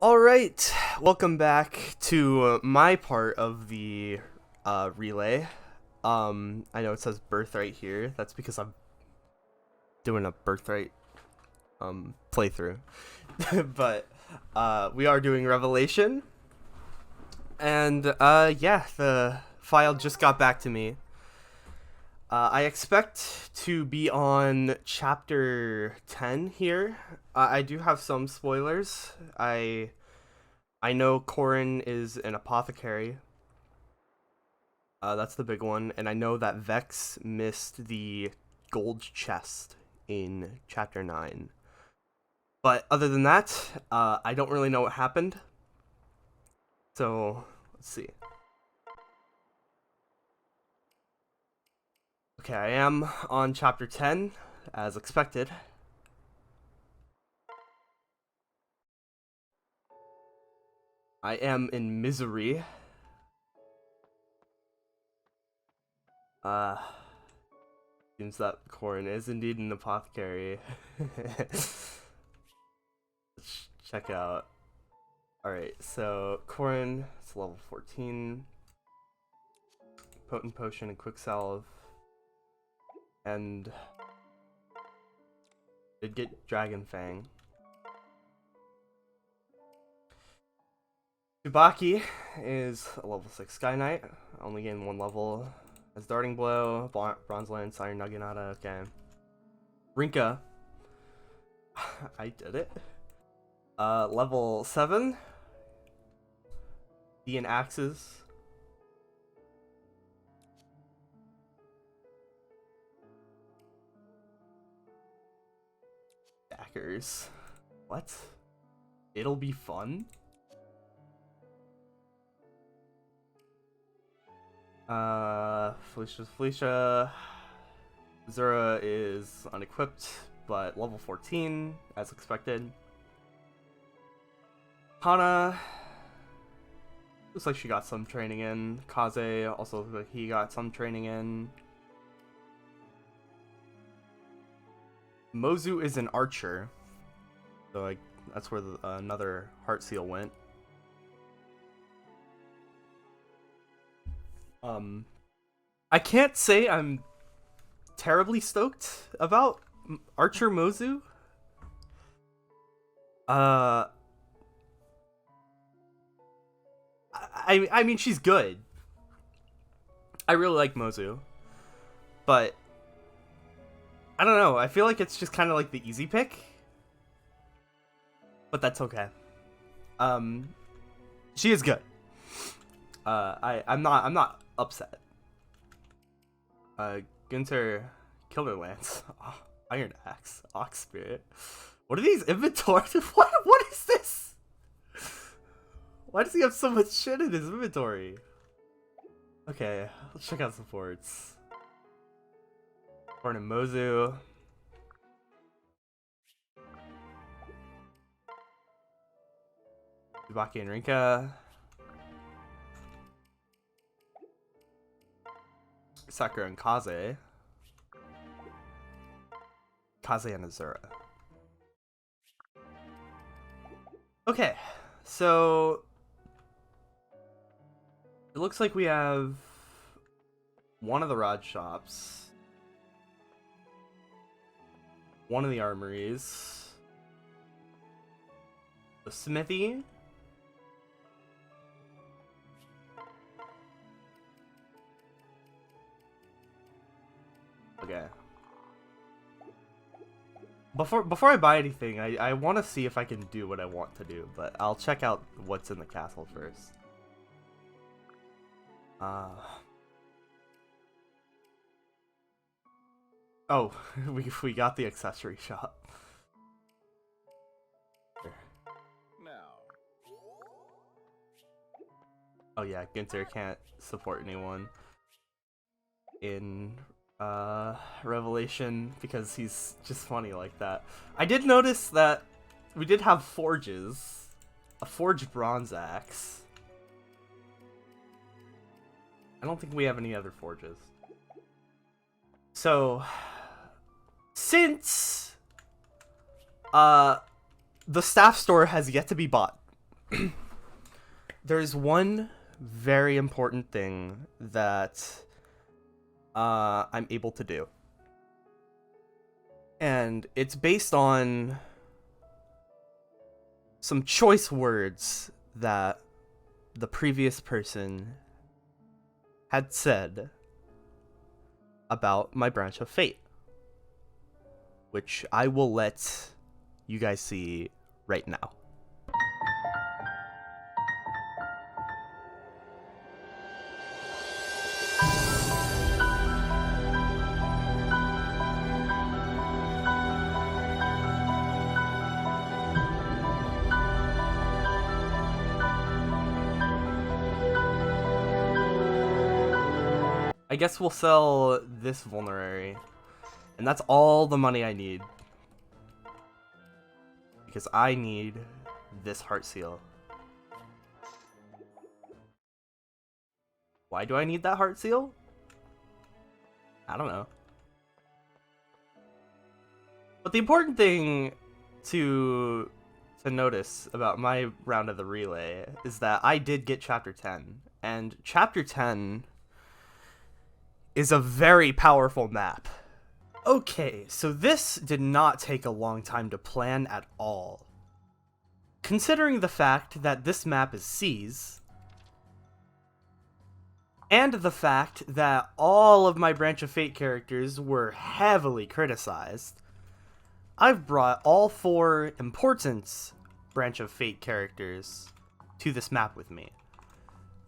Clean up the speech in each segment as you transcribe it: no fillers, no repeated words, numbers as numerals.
Alright, welcome back to my part of the relay. I know it says birthright here. That's because I'm doing a birthright playthrough. But we are doing Revelation. And yeah, the file just got back to me. I expect to be on chapter 10 here. I do have some spoilers. I know Corrin is an apothecary. That's the big one. And I know that Vex missed the gold chest in chapter 9. But other than that, I don't really know what happened. So, let's see. Okay, I am on chapter 10, as expected. I am in misery. Seems that Corrin is indeed an apothecary. Let's check out. Alright, so Corrin, it's level 14. Potent Potion and Quick Salve. And did get Dragon Fang. Tsubaki is a level 6 Sky Knight. Only gained 1 level. Has Darting Blow, Bronze Lance, Iron Naginata, okay. Rinka. I did it. Level 7. Ian Axes. Daggers. What? It'll be fun? Felicia. Azura is unequipped, but level 14, as expected. Hana. Looks like she got some training in. Kaze also looks like he got some training in. Mozu is an archer. So that's where another heart seal went. I can't say I'm terribly stoked about Archer Mozu. I mean, she's good. I really like Mozu. But I don't know, I feel like it's just kind of like the easy pick. But that's okay. She is good. I'm not upset. Gunter Killer Lance. Oh, Iron Axe. Ox Spirit. What are these inventory? What is this? Why does he have so much shit in his inventory? Okay, let's check out some forts. Born in Mozu. Tsubaki and Rinka. Sakura and Kaze. Kaze and Azura. Okay, so it looks like we have one of the rod shops, one of the armories, the smithy, okay. Before I buy anything, I want to see if I can do what I want to do, but I'll check out what's in the castle first. Oh, we got the accessory shop. Oh yeah, Ginter can't support anyone in Revelation because he's just funny like that. I did notice that we did have forges. A forged bronze axe. I don't think we have any other forges. So, since the staff store has yet to be bought there's one very important thing that I'm able to do. And it's based on some choice words that the previous person had said about my branch of fate, which I will let you guys see right now. I guess we'll sell this Vulnerary, and that's all the money I need. Because I need this heart seal. Why do I need that heart seal? I don't know. But the important thing to notice about my round of the relay is that I did get chapter 10, and chapter 10 is a very powerful map. Okay, so this did not take a long time to plan at all. Considering the fact that this map is seas, and the fact that all of my Branch of Fate characters were heavily criticized, I've brought all 4 important Branch of Fate characters to this map with me.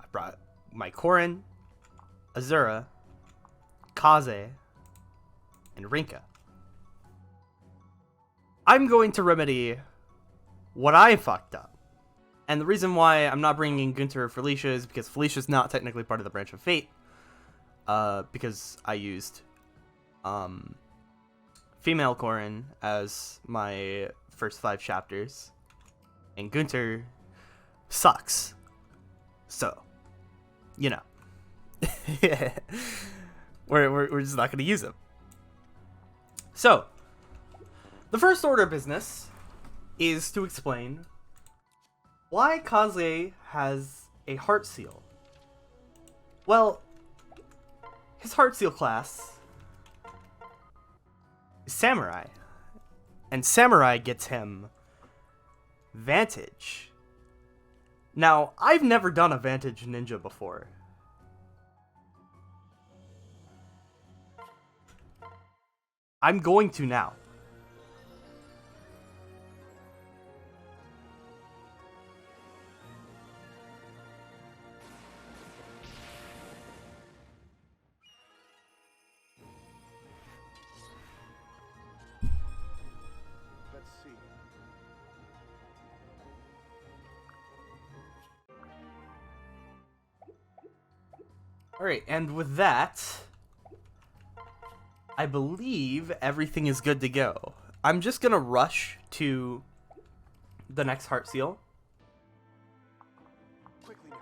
I brought my Corrin, Azura, Kaze, and Rinka. I'm going to remedy what I fucked up. And the reason why I'm not bringing in Gunter or Felicia is because Felicia's not technically part of the Branch of Fate. Because I used female Corrin as my first 5 chapters. And Gunter sucks. So, you know. We're just not going to use him. So, the first order of business is to explain why Kaze has a heart seal. Well, his heart seal class is Samurai, and Samurai gets him Vantage. Now, I've never done a Vantage Ninja before. I'm going to now. Let's see. All right, and with that, I believe everything is good to go. I'm just gonna rush to the next heart seal. Quickly now.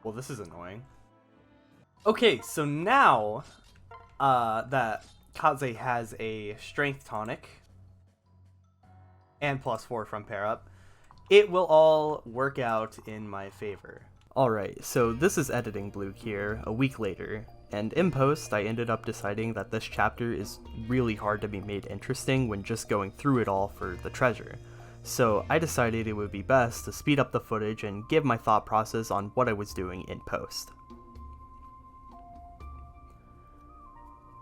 Well, this is annoying. Okay, so now that Kaze has a strength tonic and +4 from pair up, it will all work out in my favor. Alright, so this is editing Blue here a week later, and in post I ended up deciding that this chapter is really hard to be made interesting when just going through it all for the treasure. So I decided it would be best to speed up the footage and give my thought process on what I was doing in post.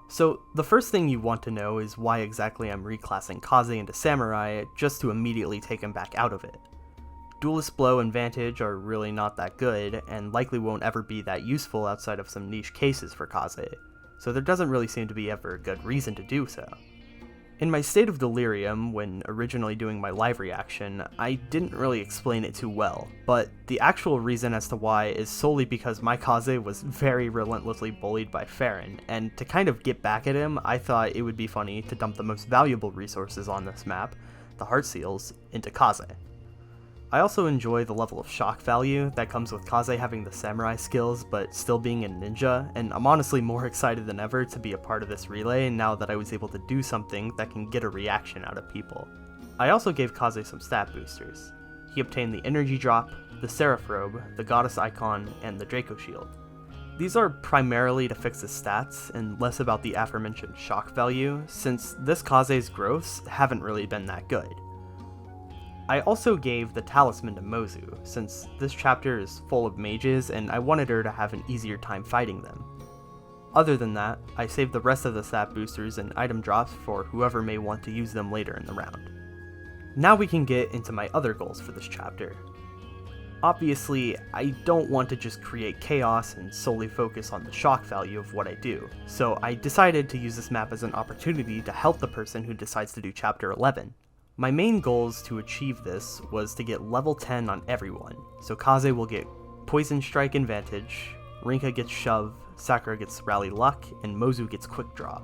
So the first thing you want to know is why exactly I'm reclassing Kaze into Samurai just to immediately take him back out of it. Duelist Blow and Vantage are really not that good, and likely won't ever be that useful outside of some niche cases for Kaze, so there doesn't really seem to be ever a good reason to do so. In my state of delirium, when originally doing my live reaction, I didn't really explain it too well, but the actual reason as to why is solely because my Kaze was very relentlessly bullied by Farron, and to kind of get back at him, I thought it would be funny to dump the most valuable resources on this map, the heart seals, into Kaze. I also enjoy the level of shock value that comes with Kaze having the samurai skills but still being a ninja, and I'm honestly more excited than ever to be a part of this relay now that I was able to do something that can get a reaction out of people. I also gave Kaze some stat boosters. He obtained the Energy Drop, the Seraph Robe, the Goddess Icon, and the Dracoshield. These are primarily to fix his stats, and less about the aforementioned shock value, since this Kaze's growths haven't really been that good. I also gave the Talisman to Mozu, since this chapter is full of mages and I wanted her to have an easier time fighting them. Other than that, I saved the rest of the stat boosters and item drops for whoever may want to use them later in the round. Now we can get into my other goals for this chapter. Obviously, I don't want to just create chaos and solely focus on the shock value of what I do, so I decided to use this map as an opportunity to help the person who decides to do chapter 11. My main goals to achieve this was to get level 10 on everyone, so Kaze will get Poison Strike advantage, Rinka gets Shove, Sakura gets Rally Luck, and Mozu gets Quick Draw.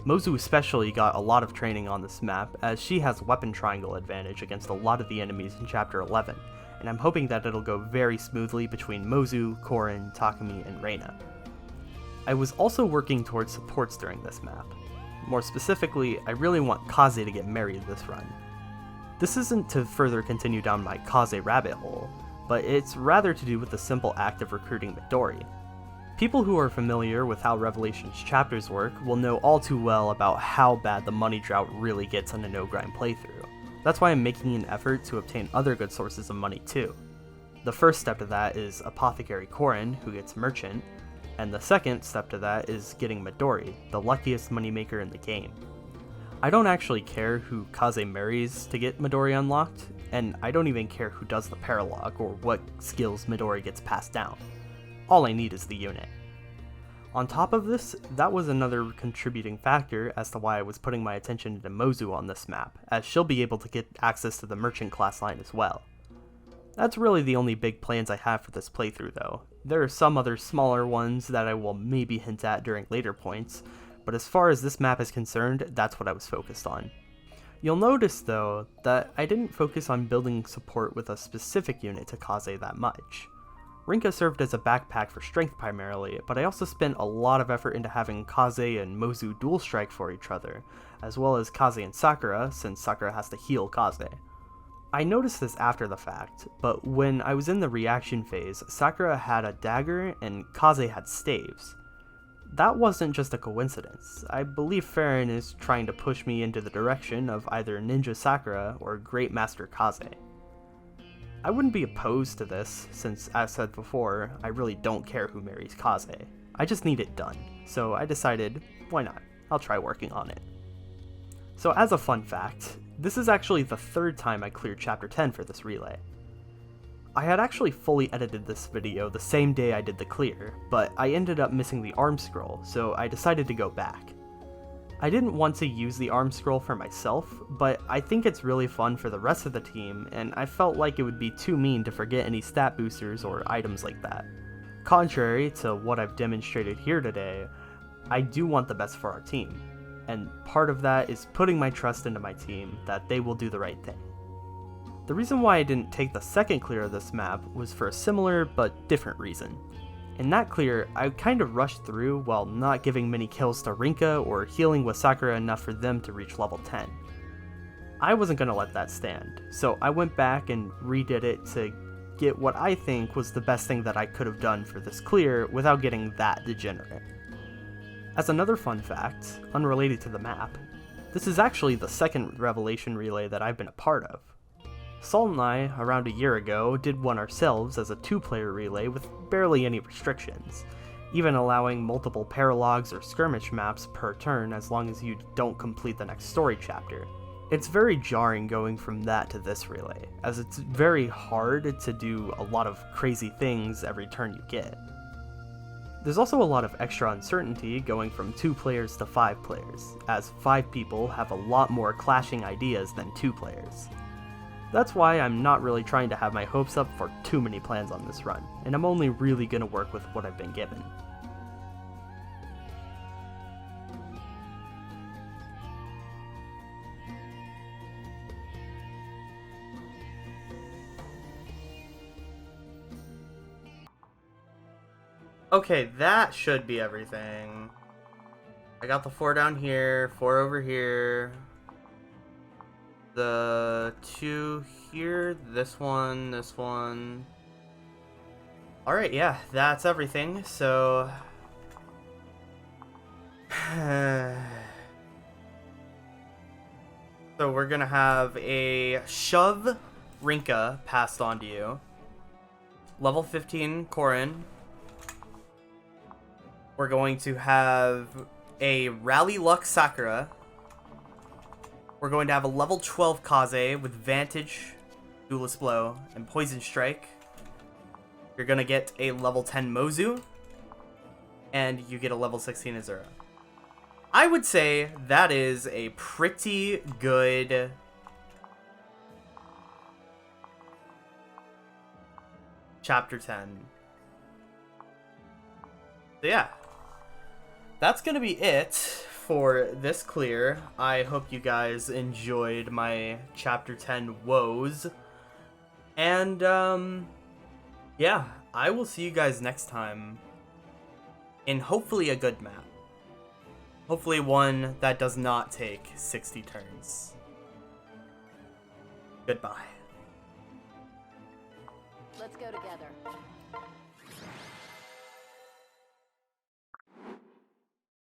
Mozu especially got a lot of training on this map, as she has Weapon Triangle advantage against a lot of the enemies in chapter 11, and I'm hoping that it'll go very smoothly between Mozu, Corrin, Takumi, and Reina. I was also working towards supports during this map. More specifically, I really want Kaze to get married this run. This isn't to further continue down my Kaze rabbit hole, but it's rather to do with the simple act of recruiting Midori. People who are familiar with how Revelations chapters work will know all too well about how bad the money drought really gets on a no-grind playthrough. That's why I'm making an effort to obtain other good sources of money too. The first step to that is Apothecary Corrin, who gets Merchant, and the second step to that is getting Midori, the luckiest moneymaker in the game. I don't actually care who Kaze marries to get Midori unlocked, and I don't even care who does the paralog or what skills Midori gets passed down. All I need is the unit. On top of this, that was another contributing factor as to why I was putting my attention into Mozu on this map, as she'll be able to get access to the Merchant class line as well. That's really the only big plans I have for this playthrough though. There are some other smaller ones that I will maybe hint at during later points, but as far as this map is concerned, that's what I was focused on. You'll notice though, that I didn't focus on building support with a specific unit to Kaze that much. Rinka served as a backpack for strength primarily, but I also spent a lot of effort into having Kaze and Mozu dual strike for each other, as well as Kaze and Sakura, since Sakura has to heal Kaze. I noticed this after the fact, but when I was in the reaction phase, Sakura had a dagger and Kaze had staves. That wasn't just a coincidence. I believe Farron is trying to push me into the direction of either Ninja Sakura or Great Master Kaze. I wouldn't be opposed to this, since as said before, I really don't care who marries Kaze. I just need it done, so I decided, why not? I'll try working on it. So as a fun fact, this is actually the third time I cleared chapter 10 for this relay. I had actually fully edited this video the same day I did the clear, but I ended up missing the arm scroll, so I decided to go back. I didn't want to use the arm scroll for myself, but I think it's really fun for the rest of the team, and I felt like it would be too mean to forget any stat boosters or items like that. Contrary to what I've demonstrated here today, I do want the best for our team, and part of that is putting my trust into my team that they will do the right thing. The reason why I didn't take the second clear of this map was for a similar but different reason. In that clear, I kind of rushed through while not giving many kills to Rinka or healing with Sakura enough for them to reach level 10. I wasn't going to let that stand, so I went back and redid it to get what I think was the best thing that I could have done for this clear without getting that degenerate. As another fun fact, unrelated to the map, this is actually the second Revelation relay that I've been a part of. Salt and I, around a year ago, did one ourselves as a 2-player relay with barely any restrictions, even allowing multiple paralogs or skirmish maps per turn as long as you don't complete the next story chapter. It's very jarring going from that to this relay, as it's very hard to do a lot of crazy things every turn you get. There's also a lot of extra uncertainty going from 2 players to 5 players, as 5 people have a lot more clashing ideas than 2 players. That's why I'm not really trying to have my hopes up for too many plans on this run, and I'm only really gonna work with what I've been given. Okay, that should be everything. I got the 4 down here, 4 over here. the 2 here, this one, this one. Alright, yeah, that's everything, so... So we're gonna have a Shove Rinka passed on to you. Level 15 Corrin. We're going to have a Rally Luck Sakura. We're going to have a level 12 Kaze with Vantage, Duelist Blow, and Poison Strike. You're going to get a level 10 Mozu. And you get a level 16 Azura. I would say that is a pretty good... Chapter 10. So yeah. That's going to be it for this clear. I hope you guys enjoyed my Chapter 10 woes. And, yeah, I will see you guys next time in hopefully a good map. Hopefully one that does not take 60 turns. Goodbye. Let's go together.